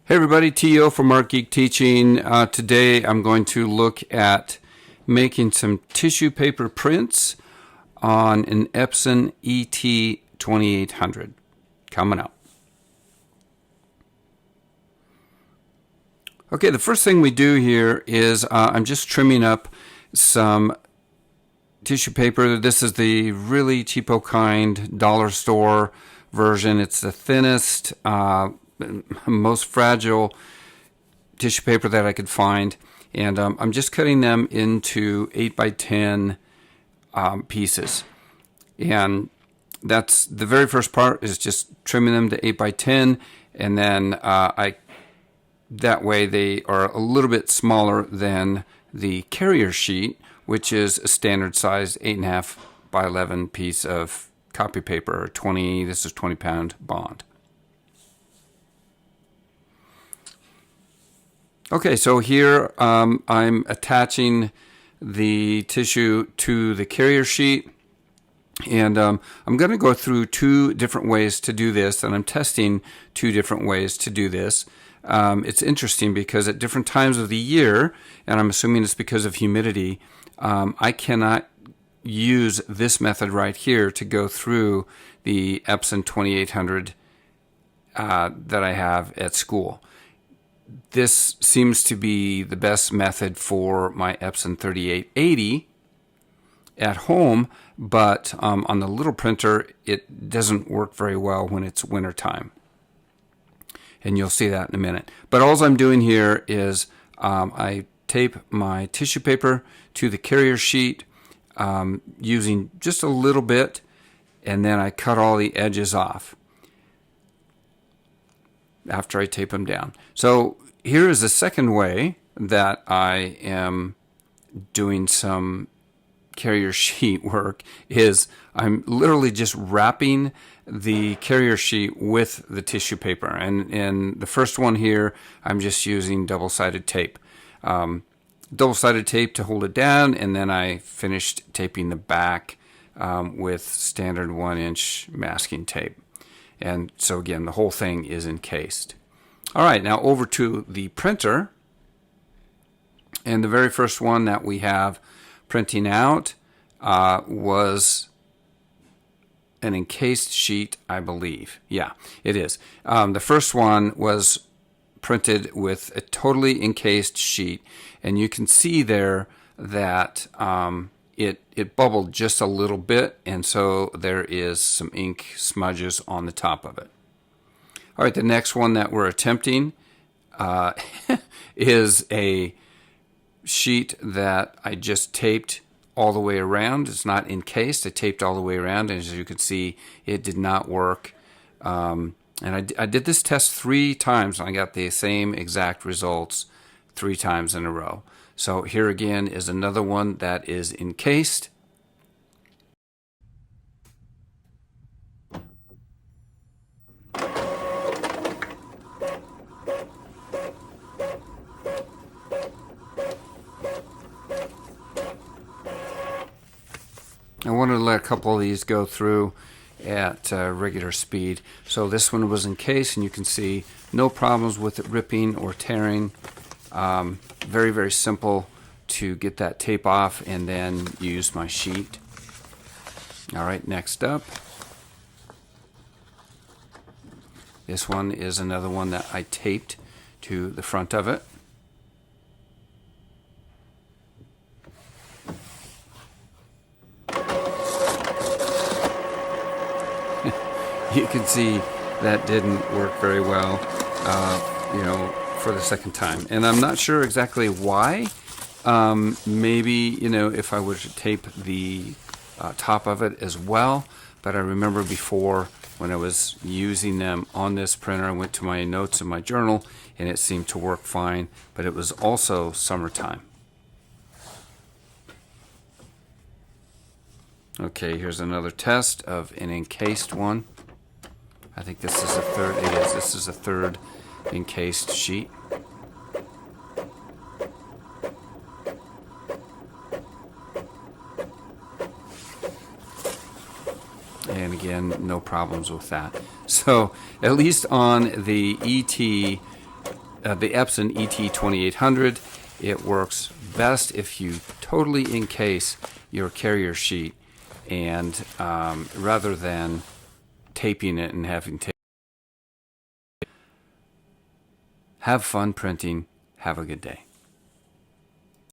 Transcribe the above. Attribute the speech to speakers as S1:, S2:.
S1: Hey everybody, T.O. from Art Geek Teaching. Today I'm going to look at making some tissue paper prints on an Epson ET2800. Coming up. Okay, the first thing we do here is I'm just trimming up some tissue paper. This is the really cheapo kind dollar store version. It's the thinnest, most fragile tissue paper that I could find, and I'm just cutting them into 8 by 10 pieces. And that's the very first part, is just trimming them to 8 by 10, and then that way they are a little bit smaller than the carrier sheet, which is a standard size 8.5 by 11 piece of copy paper, this is 20-pound bond. Okay, so here I'm attaching the tissue to the carrier sheet, and I'm going to go through two different ways to do this, and I'm testing two different ways to do this. It's interesting because at different times of the year, and I'm assuming it's because of humidity, I cannot use this method right here to go through the Epson 2800 that I have at school. This seems to be the best method for my Epson 3880 at home, but on the little printer it doesn't work very well when it's winter time. And you'll see that in a minute. But all I'm doing here is I tape my tissue paper to the carrier sheet using just a little bit, and then I cut all the edges off after I tape them down. So here is the second way that I am doing some carrier sheet work, is I'm literally just wrapping the carrier sheet with the tissue paper. And in the first one here, I'm just using double-sided tape. Double-sided tape to hold it down, and then I finished taping the back with standard 1-inch masking tape. And so again, the whole thing is encased. All right, now over to the printer. And the very first one that we have printing out was an encased sheet, I believe. Yeah, it is. The first one was printed with a totally encased sheet, and you can see there that it bubbled just a little bit, and so there is some ink smudges on the top of it. All right, the next one that we're attempting is a sheet that I just taped all the way around. It's not encased. I taped all the way around, and as you can see, it did not work. And I did this test 3 times, and I got the same exact results 3 times in a row. So here again is another one that is encased. I wanted to let a couple of these go through at regular speed. So this one was encased, and you can see no problems with it ripping or tearing. Very, very simple to get that tape off and then use my sheet. All right, next up. This one is another one that I taped to the front of it. You can see that didn't work very well, for the second time. And I'm not sure exactly why. Maybe, if I were to tape the top of it as well. But I remember before, when I was using them on this printer, I went to my notes in my journal, and it seemed to work fine. But it was also summertime. Okay, here's another test of an encased one. I think this is a third. It is. This is a third encased sheet. And again, no problems with that. So at least on the the Epson ET2800. It works best if you totally encase your carrier sheet, and rather than taping it and having tape. Have fun printing. Have a good day.